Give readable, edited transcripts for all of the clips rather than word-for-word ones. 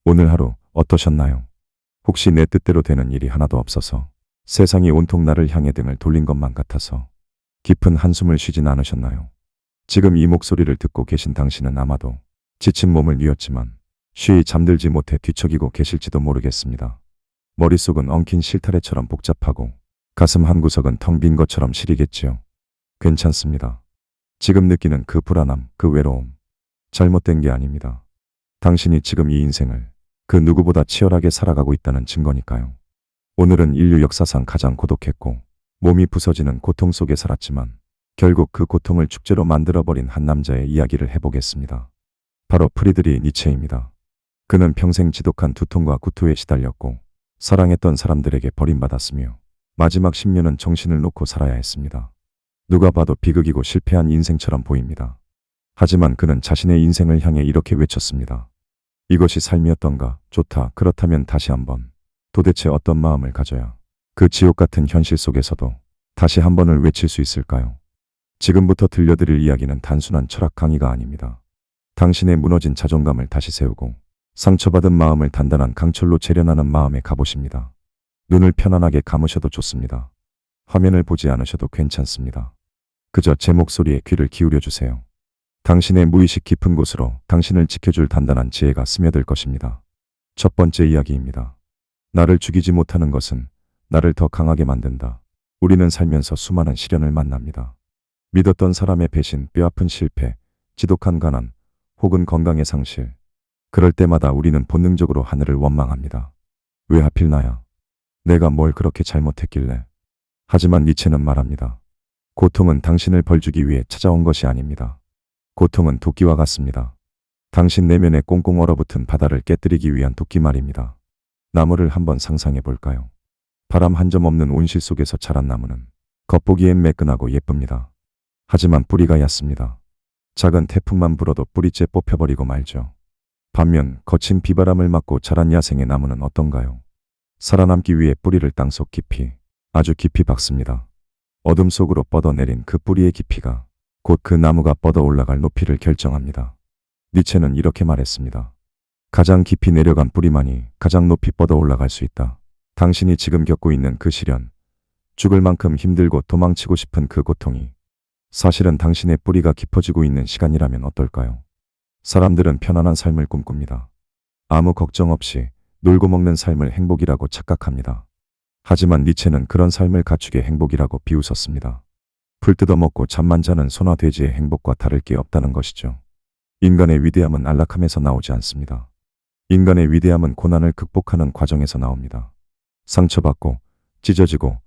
오늘 하루 어떠셨나요? 혹시 내 뜻대로 되는 일이 하나도 없어서 세상이 온통 나를 향해 등을 돌린 것만 같아서 깊은 한숨을 쉬진 않으셨나요? 지금 이 목소리를 듣고 계신 당신은 아마도 지친 몸을 뉘었지만 쉬이 잠들지 못해 뒤척이고 계실지도 모르겠습니다. 머릿속은 엉킨 실타래처럼 복잡하고 가슴 한구석은 텅 빈 것처럼 시리겠지요. 괜찮습니다. 지금 느끼는 그 불안함, 그 외로움, 잘못된 게 아닙니다. 당신이 지금 이 인생을 그 누구보다 치열하게 살아가고 있다는 증거니까요. 오늘은 인류 역사상 가장 고독했고 몸이 부서지는 고통 속에 살았지만 결국 그 고통을 축제로 만들어버린 한 남자의 이야기를 해보겠습니다. 바로 프리드리 니체입니다. 그는 평생 지독한 두통과 구토에 시달렸고 사랑했던 사람들에게 버림받았으며 마지막 10년은 정신을 놓고 살아야 했습니다. 누가 봐도 비극이고 실패한 인생처럼 보입니다. 하지만 그는 자신의 인생을 향해 이렇게 외쳤습니다. 이것이 삶이었던가? 좋다. 그렇다면 다시 한번. 도대체 어떤 마음을 가져야 그 지옥 같은 현실 속에서도 다시 한 번을 외칠 수 있을까요? 지금부터 들려드릴 이야기는 단순한 철학 강의가 아닙니다. 당신의 무너진 자존감을 다시 세우고 상처받은 마음을 단단한 강철로 재련하는 마음의 갑옷입니다. 눈을 편안하게 감으셔도 좋습니다. 화면을 보지 않으셔도 괜찮습니다. 그저 제 목소리에 귀를 기울여 주세요. 당신의 무의식 깊은 곳으로 당신을 지켜줄 단단한 지혜가 스며들 것입니다. 첫 번째 이야기입니다. 나를 죽이지 못하는 것은 나를 더 강하게 만든다. 우리는 살면서 수많은 시련을 만납니다. 믿었던 사람의 배신, 뼈아픈 실패, 지독한 가난, 혹은 건강의 상실. 그럴 때마다 우리는 본능적으로 하늘을 원망합니다. 왜 하필 나야? 내가 뭘 그렇게 잘못했길래? 하지만 니체는 말합니다. 고통은 당신을 벌주기 위해 찾아온 것이 아닙니다. 고통은 도끼와 같습니다. 당신 내면에 꽁꽁 얼어붙은 바다를 깨뜨리기 위한 도끼 말입니다. 나무를 한번 상상해 볼까요? 바람 한 점 없는 온실 속에서 자란 나무는 겉보기엔 매끈하고 예쁩니다. 하지만 뿌리가 얕습니다. 작은 태풍만 불어도 뿌리째 뽑혀버리고 말죠. 반면 거친 비바람을 맞고 자란 야생의 나무는 어떤가요? 살아남기 위해 뿌리를 땅속 깊이, 아주 깊이 박습니다. 어둠 속으로 뻗어내린 그 뿌리의 깊이가 곧 그 나무가 뻗어 올라갈 높이를 결정합니다. 니체는 이렇게 말했습니다. 가장 깊이 내려간 뿌리만이 가장 높이 뻗어 올라갈 수 있다. 당신이 지금 겪고 있는 그 시련, 죽을 만큼 힘들고 도망치고 싶은 그 고통이 사실은 당신의 뿌리가 깊어지고 있는 시간이라면 어떨까요? 사람들은 편안한 삶을 꿈꿉니다. 아무 걱정 없이 놀고 먹는 삶을 행복이라고 착각합니다. 하지만 니체는 그런 삶을 갖추게 행복이라고 비웃었습니다. 풀 뜯어먹고 잠만 자는 소나 돼지의 행복과 다를 게 없다는 것이죠. 인간의 위대함은 안락함에서 나오지 않습니다. 인간의 위대함은 고난을 극복하는 과정에서 나옵니다. 상처받고 찢어지고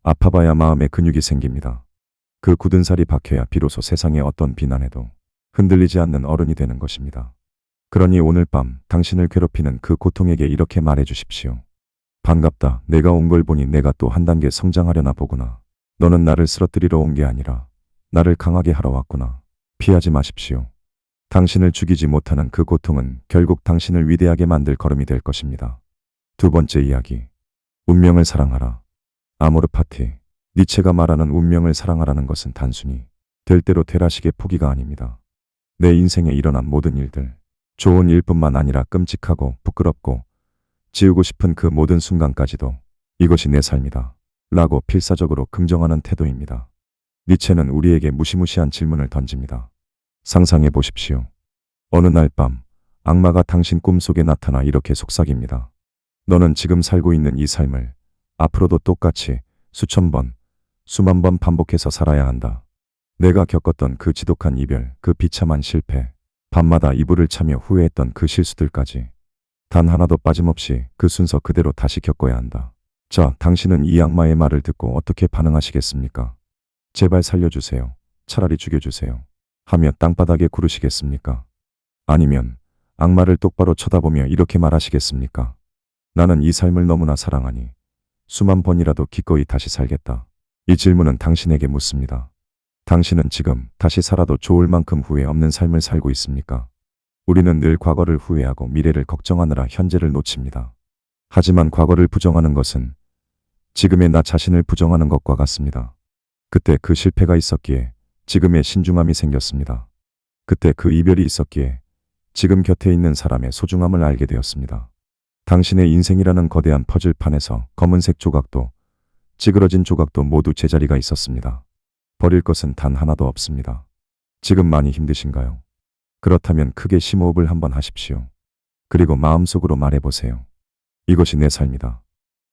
아파봐야 마음의 근육이 생깁니다. 그 굳은 살이 박혀야 비로소 세상의 어떤 비난에도 흔들리지 않는 어른이 되는 것입니다. 그러니 오늘 밤 당신을 괴롭히는 그 고통에게 이렇게 말해 주십시오. 반갑다. 내가 온 걸 보니 내가 또 한 단계 성장하려나 보구나. 너는 나를 쓰러뜨리러 온 게 아니라 나를 강하게 하러 왔구나. 피하지 마십시오. 당신을 죽이지 못하는 그 고통은 결국 당신을 위대하게 만들 걸음이 될 것입니다. 두 번째 이야기. 운명을 사랑하라. 아모르 파티. 니체가 말하는 운명을 사랑하라는 것은 단순히 될 대로 되라식의 포기가 아닙니다. 내 인생에 일어난 모든 일들, 좋은 일뿐만 아니라 끔찍하고 부끄럽고 지우고 싶은 그 모든 순간까지도 이것이 내 삶이다. 라고 필사적으로 긍정하는 태도입니다. 니체는 우리에게 무시무시한 질문을 던집니다. 상상해 보십시오. 어느 날 밤 악마가 당신 꿈속에 나타나 이렇게 속삭입니다. 너는 지금 살고 있는 이 삶을 앞으로도 똑같이 수천 번, 수만 번 반복해서 살아야 한다. 내가 겪었던 그 지독한 이별, 그 비참한 실패, 밤마다 이불을 차며 후회했던 그 실수들까지 단 하나도 빠짐없이 그 순서 그대로 다시 겪어야 한다. 자, 당신은 이 악마의 말을 듣고 어떻게 반응하시겠습니까? 제발 살려주세요. 차라리 죽여주세요. 하며 땅바닥에 구르시겠습니까? 아니면 악마를 똑바로 쳐다보며 이렇게 말하시겠습니까? 나는 이 삶을 너무나 사랑하니 수만 번이라도 기꺼이 다시 살겠다. 이 질문은 당신에게 묻습니다. 당신은 지금 다시 살아도 좋을 만큼 후회 없는 삶을 살고 있습니까? 우리는 늘 과거를 후회하고 미래를 걱정하느라 현재를 놓칩니다. 하지만 과거를 부정하는 것은 지금의 나 자신을 부정하는 것과 같습니다. 그때 그 실패가 있었기에 지금의 신중함이 생겼습니다. 그때 그 이별이 있었기에 지금 곁에 있는 사람의 소중함을 알게 되었습니다. 당신의 인생이라는 거대한 퍼즐판에서 검은색 조각도 찌그러진 조각도 모두 제자리가 있었습니다. 버릴 것은 단 하나도 없습니다. 지금 많이 힘드신가요? 그렇다면 크게 심호흡을 한번 하십시오. 그리고 마음속으로 말해보세요. 이것이 내 삶이다.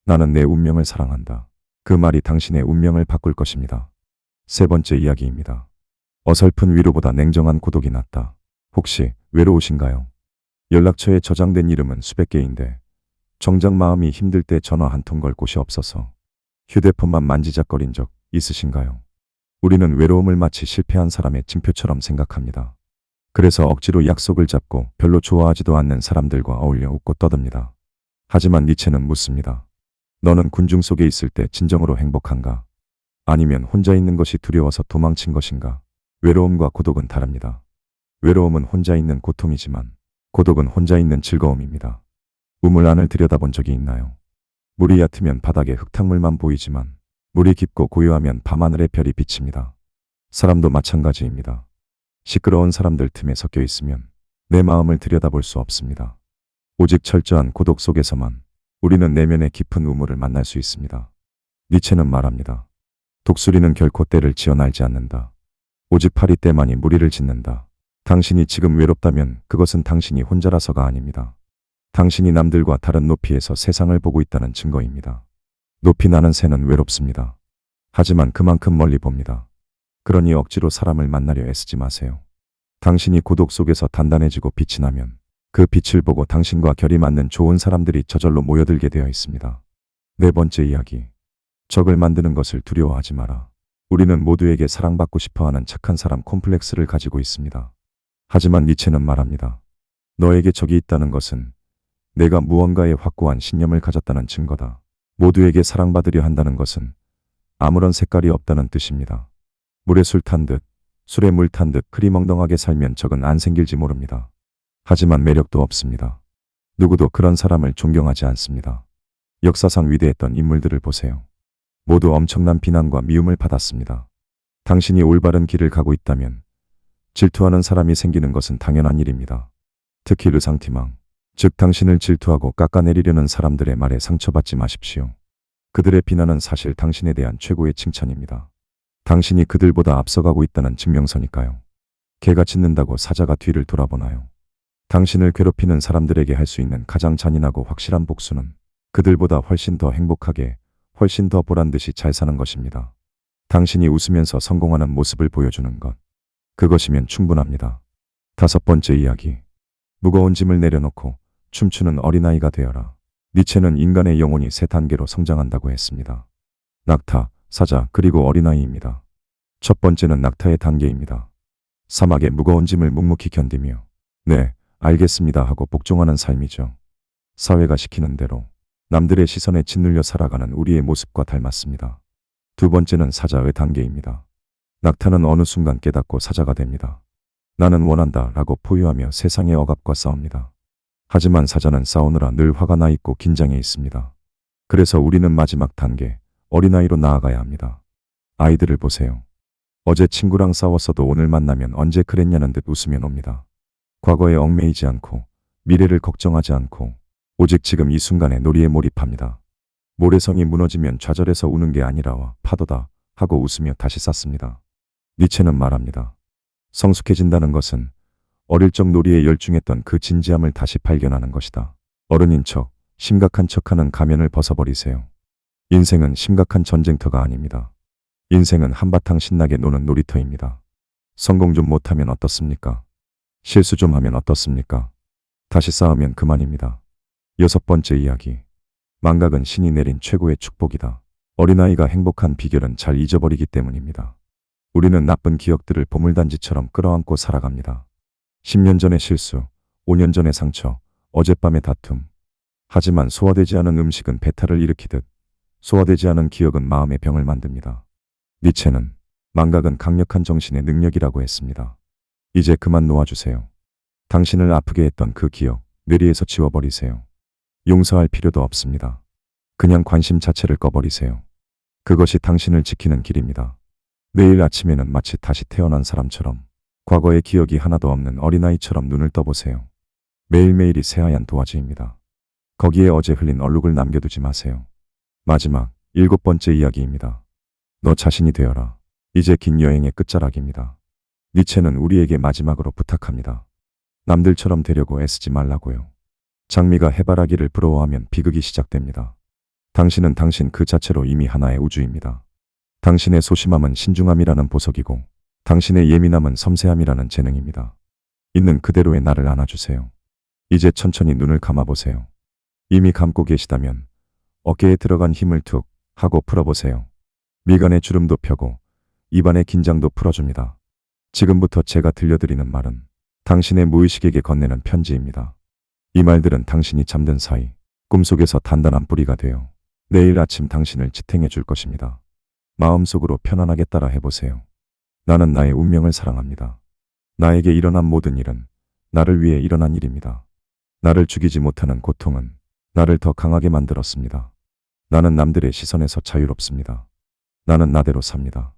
나는 내 운명을 사랑한다. 그 말이 당신의 운명을 바꿀 것입니다. 세 번째 이야기입니다. 어설픈 위로보다 냉정한 고독이 낫다. 혹시 외로우신가요? 연락처에 저장된 이름은 수백 개인데 정작 마음이 힘들 때 전화 한 통 걸 곳이 없어서 휴대폰만 만지작거린 적 있으신가요? 우리는 외로움을 마치 실패한 사람의 징표처럼 생각합니다. 그래서 억지로 약속을 잡고 별로 좋아하지도 않는 사람들과 어울려 웃고 떠듭니다. 하지만 니체는 묻습니다. 너는 군중 속에 있을 때 진정으로 행복한가? 아니면 혼자 있는 것이 두려워서 도망친 것인가? 외로움과 고독은 다릅니다. 외로움은 혼자 있는 고통이지만 고독은 혼자 있는 즐거움입니다. 우물 안을 들여다본 적이 있나요? 물이 얕으면 바닥에 흙탕물만 보이지만 물이 깊고 고요하면 밤하늘의 별이 비칩니다. 사람도 마찬가지입니다. 시끄러운 사람들 틈에 섞여 있으면 내 마음을 들여다볼 수 없습니다. 오직 철저한 고독 속에서만 우리는 내면의 깊은 우물을 만날 수 있습니다. 니체는 말합니다. 독수리는 결코 떼를 지어 날지 않는다. 오직 파리 때만이 무리를 짓는다. 당신이 지금 외롭다면 그것은 당신이 혼자라서가 아닙니다. 당신이 남들과 다른 높이에서 세상을 보고 있다는 증거입니다. 높이 나는 새는 외롭습니다. 하지만 그만큼 멀리 봅니다. 그러니 억지로 사람을 만나려 애쓰지 마세요. 당신이 고독 속에서 단단해지고 빛이 나면 그 빛을 보고 당신과 결이 맞는 좋은 사람들이 저절로 모여들게 되어 있습니다. 네 번째 이야기. 적을 만드는 것을 두려워하지 마라. 우리는 모두에게 사랑받고 싶어하는 착한 사람 콤플렉스를 가지고 있습니다. 하지만 니체는 말합니다. 너에게 적이 있다는 것은 내가 무언가에 확고한 신념을 가졌다는 증거다. 모두에게 사랑받으려 한다는 것은 아무런 색깔이 없다는 뜻입니다. 물에 술 탄 듯, 술에 물 탄 듯 그리 멍덩하게 살면 적은 안 생길지 모릅니다. 하지만 매력도 없습니다. 누구도 그런 사람을 존경하지 않습니다. 역사상 위대했던 인물들을 보세요. 모두 엄청난 비난과 미움을 받았습니다. 당신이 올바른 길을 가고 있다면 질투하는 사람이 생기는 것은 당연한 일입니다. 특히 르상티망, 즉 당신을 질투하고 깎아내리려는 사람들의 말에 상처받지 마십시오. 그들의 비난은 사실 당신에 대한 최고의 칭찬입니다. 당신이 그들보다 앞서가고 있다는 증명서니까요. 개가 짖는다고 사자가 뒤를 돌아보나요? 당신을 괴롭히는 사람들에게 할 수 있는 가장 잔인하고 확실한 복수는 그들보다 훨씬 더 행복하게, 훨씬 더 보란듯이 잘 사는 것입니다. 당신이 웃으면서 성공하는 모습을 보여주는 것. 그것이면 충분합니다. 다섯 번째 이야기. 무거운 짐을 내려놓고 춤추는 어린아이가 되어라. 니체는 인간의 영혼이 세 단계로 성장한다고 했습니다. 낙타, 사자, 그리고 어린아이입니다. 첫 번째는 낙타의 단계입니다. 사막의 무거운 짐을 묵묵히 견디며 네, 알겠습니다 하고 복종하는 삶이죠. 사회가 시키는 대로 남들의 시선에 짓눌려 살아가는 우리의 모습과 닮았습니다. 두 번째는 사자의 단계입니다. 낙타는 어느 순간 깨닫고 사자가 됩니다. 나는 원한다 라고 포유하며 세상의 억압과 싸웁니다. 하지만 사자는 싸우느라 늘 화가 나 있고 긴장해 있습니다. 그래서 우리는 마지막 단계, 어린아이로 나아가야 합니다. 아이들을 보세요. 어제 친구랑 싸웠어도 오늘 만나면 언제 그랬냐는 듯 웃으며 놉니다. 과거에 얽매이지 않고 미래를 걱정하지 않고 오직 지금 이 순간에 놀이에 몰입합니다. 모래성이 무너지면 좌절해서 우는 게 아니라 파도다 하고 웃으며 다시 쌓습니다. 니체는 말합니다. 성숙해진다는 것은 어릴 적 놀이에 열중했던 그 진지함을 다시 발견하는 것이다. 어른인 척, 심각한 척하는 가면을 벗어버리세요. 인생은 심각한 전쟁터가 아닙니다. 인생은 한바탕 신나게 노는 놀이터입니다. 성공 좀 못하면 어떻습니까? 실수 좀 하면 어떻습니까? 다시 싸우면 그만입니다. 여섯 번째 이야기. 망각은 신이 내린 최고의 축복이다. 어린아이가 행복한 비결은 잘 잊어버리기 때문입니다. 우리는 나쁜 기억들을 보물단지처럼 끌어안고 살아갑니다. 10년 전의 실수, 5년 전의 상처, 어젯밤의 다툼. 하지만 소화되지 않은 음식은 배탈을 일으키듯 소화되지 않은 기억은 마음의 병을 만듭니다. 니체는 망각은 강력한 정신의 능력이라고 했습니다. 이제 그만 놓아주세요. 당신을 아프게 했던 그 기억, 뇌리에서 지워버리세요. 용서할 필요도 없습니다. 그냥 관심 자체를 꺼버리세요. 그것이 당신을 지키는 길입니다. 내일 아침에는 마치 다시 태어난 사람처럼 과거의 기억이 하나도 없는 어린아이처럼 눈을 떠보세요. 매일매일이 새하얀 도화지입니다. 거기에 어제 흘린 얼룩을 남겨두지 마세요. 마지막 7번째 이야기입니다. 너 자신이 되어라. 이제 긴 여행의 끝자락입니다. 니체는 우리에게 마지막으로 부탁합니다. 남들처럼 되려고 애쓰지 말라고요. 장미가 해바라기를 부러워하면 비극이 시작됩니다. 당신은 당신 그 자체로 이미 하나의 우주입니다. 당신의 소심함은 신중함이라는 보석이고 당신의 예민함은 섬세함이라는 재능입니다. 있는 그대로의 나를 안아주세요. 이제 천천히 눈을 감아보세요. 이미 감고 계시다면 어깨에 들어간 힘을 툭 하고 풀어보세요. 미간의 주름도 펴고 입안의 긴장도 풀어줍니다. 지금부터 제가 들려드리는 말은 당신의 무의식에게 건네는 편지입니다. 이 말들은 당신이 잠든 사이 꿈속에서 단단한 뿌리가 되어 내일 아침 당신을 지탱해 줄 것입니다. 마음속으로 편안하게 따라 해보세요. 나는 나의 운명을 사랑합니다. 나에게 일어난 모든 일은 나를 위해 일어난 일입니다. 나를 죽이지 못하는 고통은 나를 더 강하게 만들었습니다. 나는 남들의 시선에서 자유롭습니다. 나는 나대로 삽니다.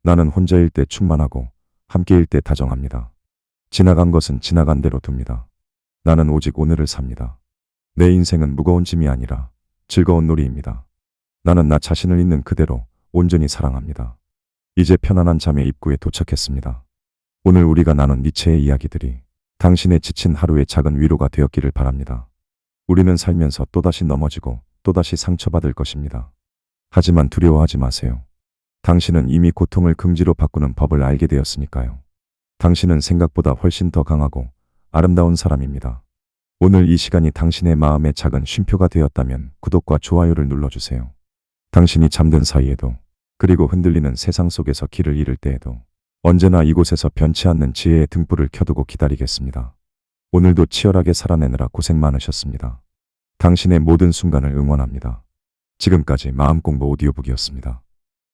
나는 혼자일 때 충만하고 함께일 때 다정합니다. 지나간 것은 지나간 대로 둡니다. 나는 오직 오늘을 삽니다. 내 인생은 무거운 짐이 아니라 즐거운 놀이입니다. 나는 나 자신을 있는 그대로 온전히 사랑합니다. 이제 편안한 잠의 입구에 도착했습니다. 오늘 우리가 나눈 니체의 이야기들이 당신의 지친 하루의 작은 위로가 되었기를 바랍니다. 우리는 살면서 또다시 넘어지고 또다시 상처받을 것입니다. 하지만 두려워하지 마세요. 당신은 이미 고통을 긍지로 바꾸는 법을 알게 되었으니까요. 당신은 생각보다 훨씬 더 강하고 아름다운 사람입니다. 오늘 이 시간이 당신의 마음의 작은 쉼표가 되었다면 구독과 좋아요를 눌러주세요. 당신이 잠든 사이에도 그리고 흔들리는 세상 속에서 길을 잃을 때에도 언제나 이곳에서 변치 않는 지혜의 등불을 켜두고 기다리겠습니다. 오늘도 치열하게 살아내느라 고생 많으셨습니다. 당신의 모든 순간을 응원합니다. 지금까지 마음공부 오디오북이었습니다.